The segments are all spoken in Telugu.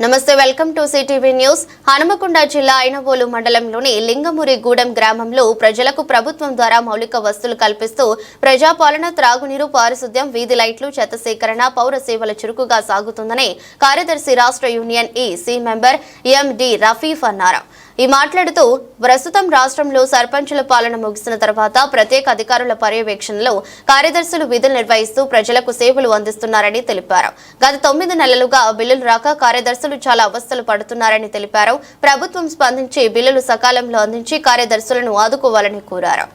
నమస్తే, welcome to CTV news. Hanumakonda జిల్లా ఐనవోలు మండలంలోని లింగమురిగూడెం గ్రామంలో ప్రజలకు ప్రభుత్వం ద్వారా మౌలిక వసతులు కల్పిస్తూ ప్రజాపాలన, త్రాగునీరు, పారిశుద్ధ్యం, వీధి లైట్లు, చెత్త సేకరణ, పౌర సేవలు చురుకుగా సాగుతుందని కార్యదర్శి రాష్ట్ర యూనియన్ సి మెంబర్ ఎండి రఫీఫ్ అన్నారు. ఈ మాట్లాడుతూ ప్రస్తుతం రాష్ట్రంలో సర్పంచుల పాలన ముగిసిన తర్వాత ప్రత్యేక అధికారుల పర్యవేక్షణలో కార్యదర్శులు విధులు నిర్వహిస్తూ ప్రజలకు సేవలు అందిస్తున్నారని తెలిపారు. గత 9 నెలలుగా బిల్లులు రాక కార్యదర్శులు చాలా అవస్థలు పడుతున్నారని తెలిపారు. ప్రభుత్వం స్పందించి బిల్లులు సకాలంలో అందించి కార్యదర్శులను ఆదుకోవాలని కోరారు.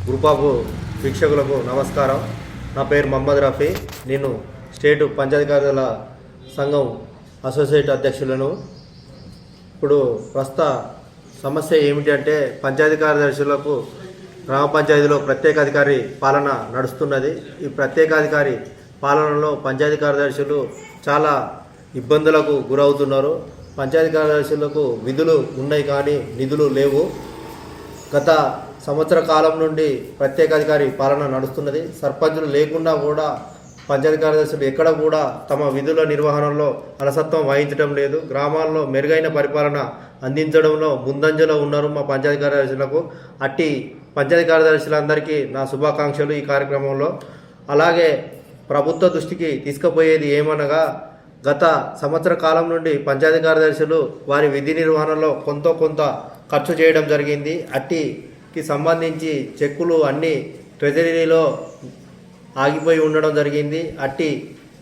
గ్రూప్ ఆఫ్ వీక్షకులకు నమస్కారం. నా పేరు మహమ్మద్ రఫీ. నేను స్టేట్ పంచాయతీరాజ్ సంఘం అసోసియేట్ అధ్యక్షులను. ఇప్పుడు ప్రస్తుత సమస్య ఏమిటంటే పంచాయతీ కార్యదర్శులకు గ్రామ పంచాయతీలో ప్రత్యేక అధికారి పాలన నడుస్తున్నది. ఈ ప్రత్యేక అధికారి పాలనలో పంచాయతీ కార్యదర్శులు చాలా ఇబ్బందులకు గురవుతున్నారు. పంచాయతీ కార్యదర్శులకు విధులు ఉన్నాయి కానీ నిధులు లేవు. గత సంవత్సర కాలం నుండి ప్రత్యేక అధికారి పాలన నడుస్తున్నది. సర్పంచులు లేకుండా కూడా పంచాయతీ కార్యదర్శులు ఎక్కడ కూడా తమ విధుల నిర్వహణలో అలసత్వం వహించడం లేదు. గ్రామాల్లో మెరుగైన పరిపాలన అందించడంలో ముందంజలో ఉన్నారు మా పంచాయతీ కార్యదర్శులకు. అట్టి పంచాయతీ కార్యదర్శులందరికీ నా శుభాకాంక్షలు ఈ కార్యక్రమంలో. అలాగే ప్రభుత్వ దృష్టికి తీసుకుపోయేది ఏమనగా, గత సంవత్సర కాలం నుండి పంచాయతీ కార్యదర్శులు వారి విధి నిర్వహణలో కొంత ఖర్చు చేయడం జరిగింది. అట్టికి సంబంధించి చెక్కులు అన్నీ ట్రెజరీలో ఆగిపోయి ఉండడం జరిగింది. అట్టి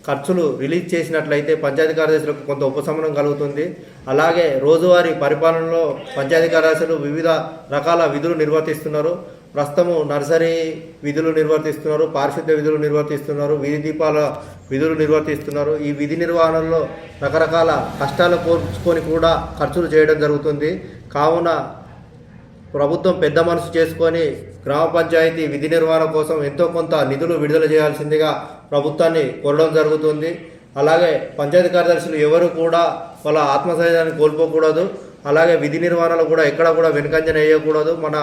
ఖర్చులు రిలీజ్ చేసినట్లయితే పంచాయతీ కార్యదర్శులకు కొంత ఉపశమనం కలుగుతుంది. అలాగే రోజువారీ పరిపాలనలో పంచాయతీ కార్యదర్శులు వివిధ రకాల విధులు నిర్వర్తిస్తున్నారు. ప్రస్తుతము నర్సరీ విధులు నిర్వర్తిస్తున్నారు, పారిశుద్ధ్య విధులు నిర్వర్తిస్తున్నారు, వీధి దీపాల విధులు నిర్వర్తిస్తున్నారు. ఈ విధి నిర్వహణలో రకరకాల కష్టాలు కోర్చుకొని కూడా ఖర్చులు చేయడం జరుగుతుంది. కావున ప్రభుత్వం పెద్ద మనసు చేసుకొని గ్రామ పంచాయతీ విధి నిర్వహణ కోసం ఎంతో కొంత నిధులు విడుదల చేయాల్సిందిగా ప్రభుత్వాన్ని కోరడం జరుగుతుంది. అలాగే పంచాయతీ కార్యదర్శులు ఎవరు కూడా వాళ్ళ ఆత్మస్థైర్యాన్ని కోల్పోకూడదు. అలాగే విధి నిర్వహణలో కూడా ఎక్కడ కూడా వెనుకంజన వేయకూడదు. మన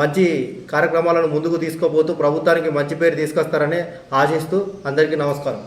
మంచి కార్యక్రమాలను ముందుకు తీసుకుపోతూ ప్రభుత్వానికి మంచి పేరు తీసుకొస్తారని ఆశిస్తూ అందరికీ నమస్కారం.